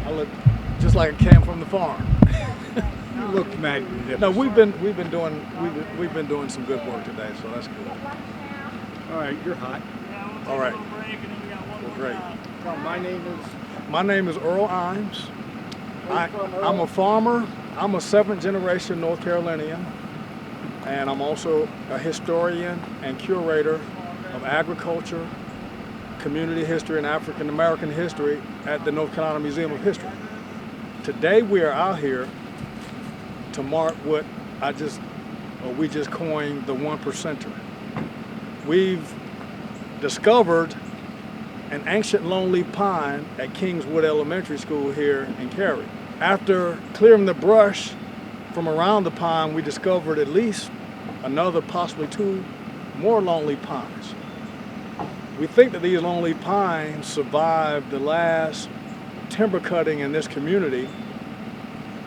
I look just like I came from the farm. You look magnificent. No, we've been doing some good work today, so that's good. All right, you're hot. All right. Well, great. Well, My name is Earl Imes. Where you from, Earl? I'm a farmer. I'm a seventh generation North Carolinian, and I'm also a historian and curator of agriculture, community history, and African American history at the North Carolina Museum of History. Today we are out here to mark what we just coined the 1%er. We've discovered an ancient longleaf pine at Kingswood Elementary School here in Cary. After clearing the brush from around the pine, we discovered at least another, possibly two more longleaf pines. We think that these longleaf pines survived the last timber cutting in this community.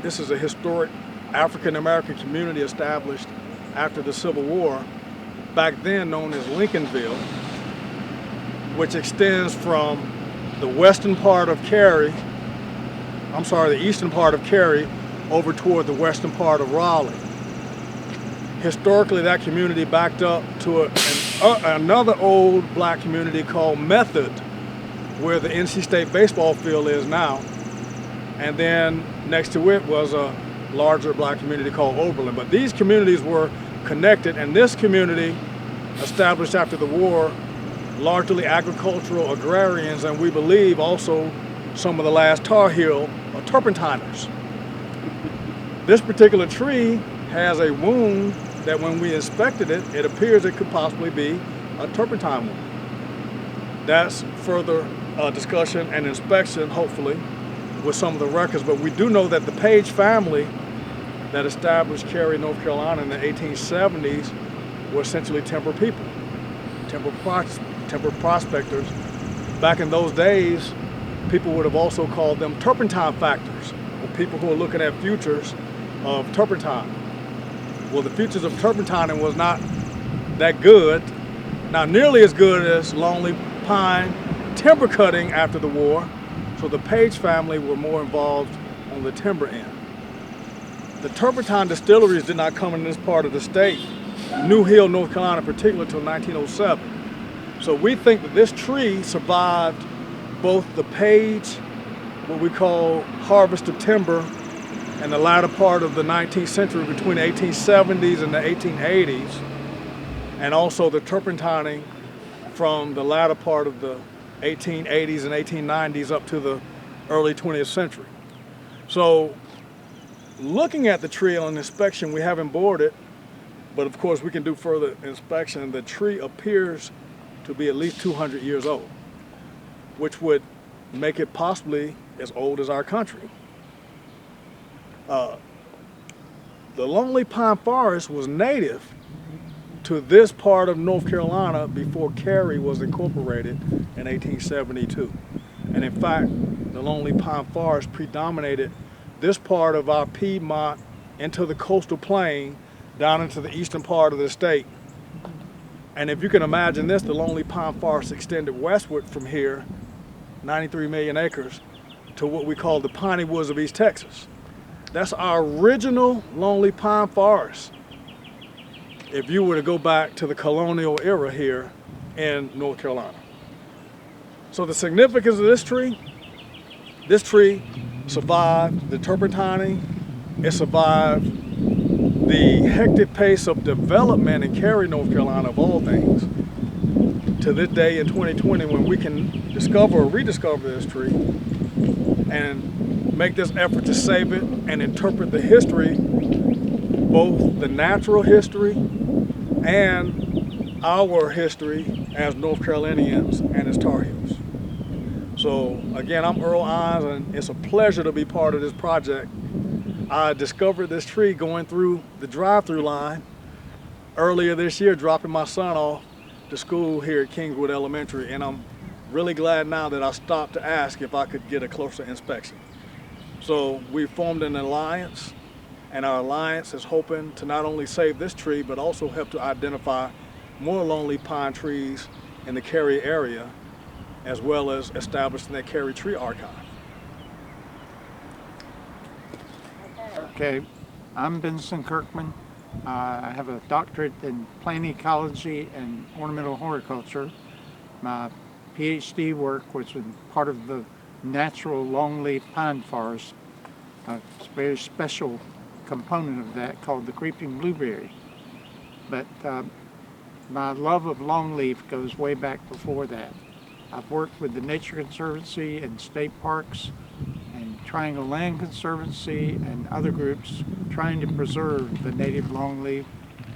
This is a historic African American community established after the Civil War, back then known as Lincolnville, which extends from the western part of Cary, the eastern part of Cary, over toward the western part of Raleigh. Historically, that community backed up to another old black community called Method, where the NC State baseball field is now. And then next to it was a larger black community called Oberlin. But these communities were connected, and this community, established after the war, largely agricultural agrarians, and we believe also some of the last Tar Heel or turpentiners. This particular tree has a wound that when we inspected it, it appears it could possibly be a turpentine wound. That's further discussion and inspection, hopefully, with some of the records, but we do know that the Page family that established Cary, North Carolina in the 1870s were essentially timber people, timber prospectors. Back in those days, people would have also called them turpentine factors, or people who are looking at futures of turpentine. Well, the futures of turpentine was not that good, not nearly as good as longleaf pine timber cutting after the war, so the Page family were more involved on the timber end. The turpentine distilleries did not come in this part of the state, New Hill, North Carolina in particular, until 1907. So we think that this tree survived both the Page, what we call harvest of timber, in the latter part of the 19th century between the 1870s and the 1880s, and also the turpentining from the latter part of the 1880s and 1890s up to the early 20th century. So looking at the tree on inspection, we haven't bored it, but of course we can do further inspection. The tree appears to be at least 200 years old, which would make it possibly as old as our country. The longleaf pine forest was native to this part of North Carolina before Cary was incorporated in 1872. And in fact, the longleaf pine forest predominated this part of our Piedmont into the coastal plain down into the eastern part of the state. And if you can imagine this, the longleaf pine forest extended westward from here, 93 million acres, to what we call the piney woods of East Texas. That's our original longleaf pine forest. If you were to go back to the colonial era here in North Carolina. So the significance of this tree survived the turpentining, it survived the hectic pace of development in Cary, North Carolina, of all things, to this day in 2020 when we can discover or rediscover this tree and make this effort to save it and interpret the history, both the natural history and our history as North Carolinians and as Tar Heels. So again, I'm Earl Imes, and it's a pleasure to be part of this project. I discovered this tree going through the drive-through line earlier this year, dropping my son off to school here at Kingswood Elementary, and I'm really glad now that I stopped to ask if I could get a closer inspection. So we formed an alliance, and our alliance is hoping to not only save this tree, but also help to identify more longleaf pine trees in the Cary area, as well as establishing that Cary Tree Archive. Okay, I'm Benson Kirkman. I have a doctorate in plant ecology and ornamental horticulture. My PhD work was in part of the natural longleaf pine forest, a very special component of that called the creeping blueberry. But my love of longleaf goes way back before that. I've worked with the Nature Conservancy and state parks and Triangle Land Conservancy and other groups trying to preserve the native longleaf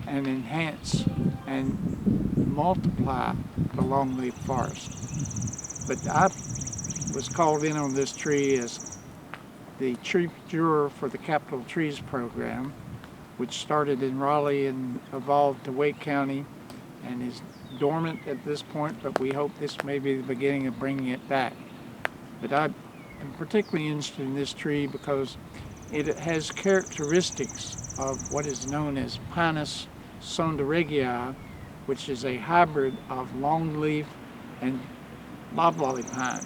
and enhance and multiply the longleaf forest. But I was called in on this tree as the tree juror for the Capital Trees program, which started in Raleigh and evolved to Wake County and is dormant at this point, but we hope this may be the beginning of bringing it back. But I am particularly interested in this tree because it has characteristics of what is known as Pinus sonderegii, which is a hybrid of longleaf and loblolly pine,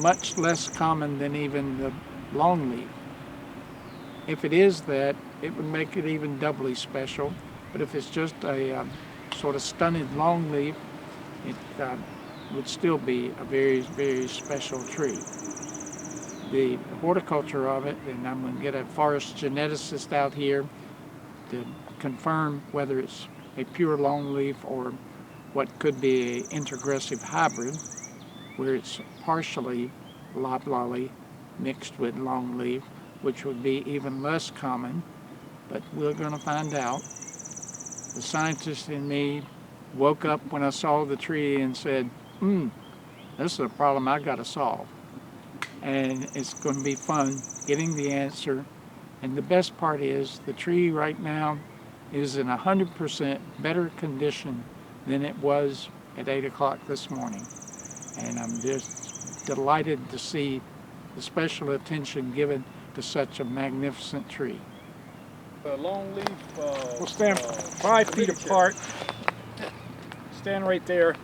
much less common than even the longleaf. If it is that, it would make it even doubly special, but if it's just a sort of stunted longleaf, it would still be a very, very special tree. The horticulture of it, and I'm going to get a forest geneticist out here to confirm whether it's a pure longleaf or what could be an interaggressive hybrid, where it's partially loblolly mixed with longleaf, which would be even less common, but we're going to find out. The scientist in me woke up when I saw the tree and said, this is a problem I got to solve. And it's going to be fun getting the answer. And the best part is the tree right now is in 100% better condition than it was at 8 o'clock this morning. And I'm just delighted to see the special attention given to such a magnificent tree. The longleaf, we'll stand 5 feet apart. Stand right there.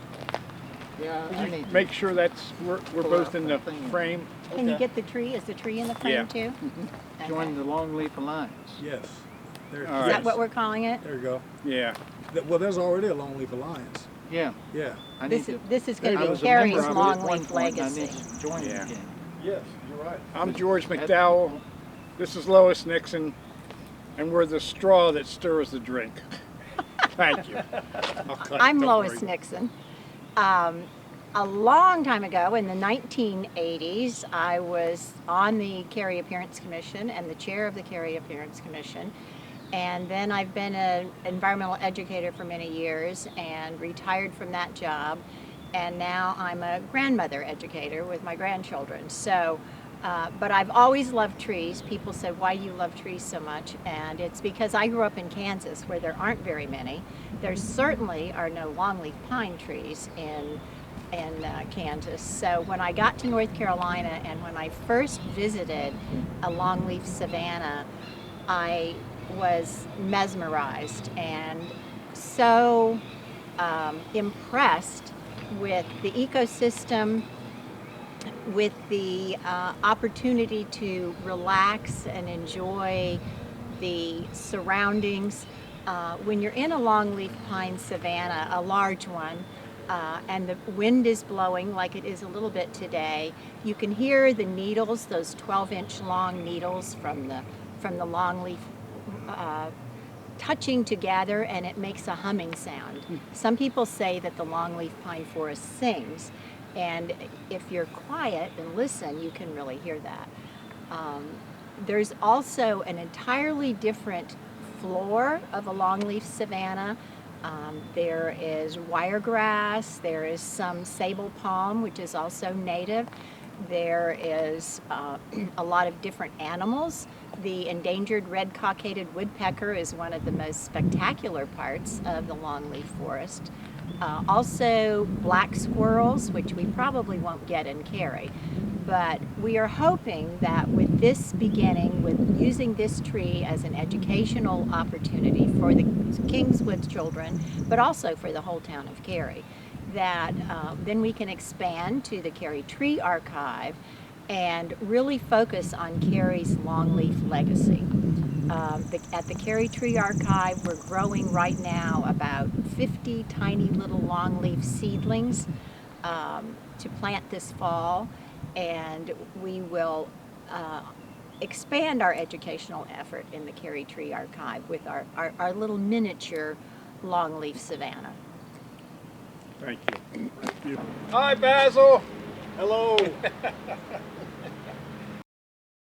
Yeah, I need to Make sure that's we're both in the frame. Can you get the tree? Is the tree in the frame Yeah. too? join the Longleaf Alliance. Yes. There, All Is right. that what we're calling it? there you go. Yeah. Well, there's already a Longleaf Alliance. Yeah, Yeah. I need This is There going you to go. be Carrie's member of it at one longleaf point, and I legacy. need to join it Yeah. again. Yes, you're right. I'm George McDowell. This is Lois Nixon, and we're the straw that stirs the drink. Thank you. I'm Lois Nixon. A long time ago, in the 1980s, I was on the Cary Appearance Commission and the chair of the Cary Appearance Commission. And then I've been an environmental educator for many years and retired from that job. And now I'm a grandmother educator with my grandchildren. So, but I've always loved trees. People said, why do you love trees so much? And it's because I grew up in Kansas where there aren't very many. There certainly are no longleaf pine trees in Kansas. So when I got to North Carolina and when I first visited a longleaf savanna, I was mesmerized and so impressed with the ecosystem, with the opportunity to relax and enjoy the surroundings. When you're in a longleaf pine savanna, a large one, and the wind is blowing like it is a little bit today, you can hear the needles, those 12-inch long needles from the longleaf touching together, and it makes a humming sound. Some people say that the longleaf pine forest sings, and if you're quiet and listen, you can really hear that. There's also an entirely different floor of a longleaf savanna. There is wiregrass, there is some sable palm, which is also native. There is a lot of different animals. The endangered red cockaded woodpecker is one of the most spectacular parts of the longleaf forest. Also black squirrels, which we probably won't get in Cary. But we are hoping that with this beginning, with using this tree as an educational opportunity for the Kingswood children, but also for the whole town of Cary, that then we can expand to the Cary Tree Archive and really focus on Carey's longleaf legacy. At the Carey Tree Archive, we're growing right now about 50 tiny little longleaf seedlings to plant this fall, and we will expand our educational effort in the Carey Tree Archive with our little miniature longleaf savanna. Thank you. Hi, Basil. Hello.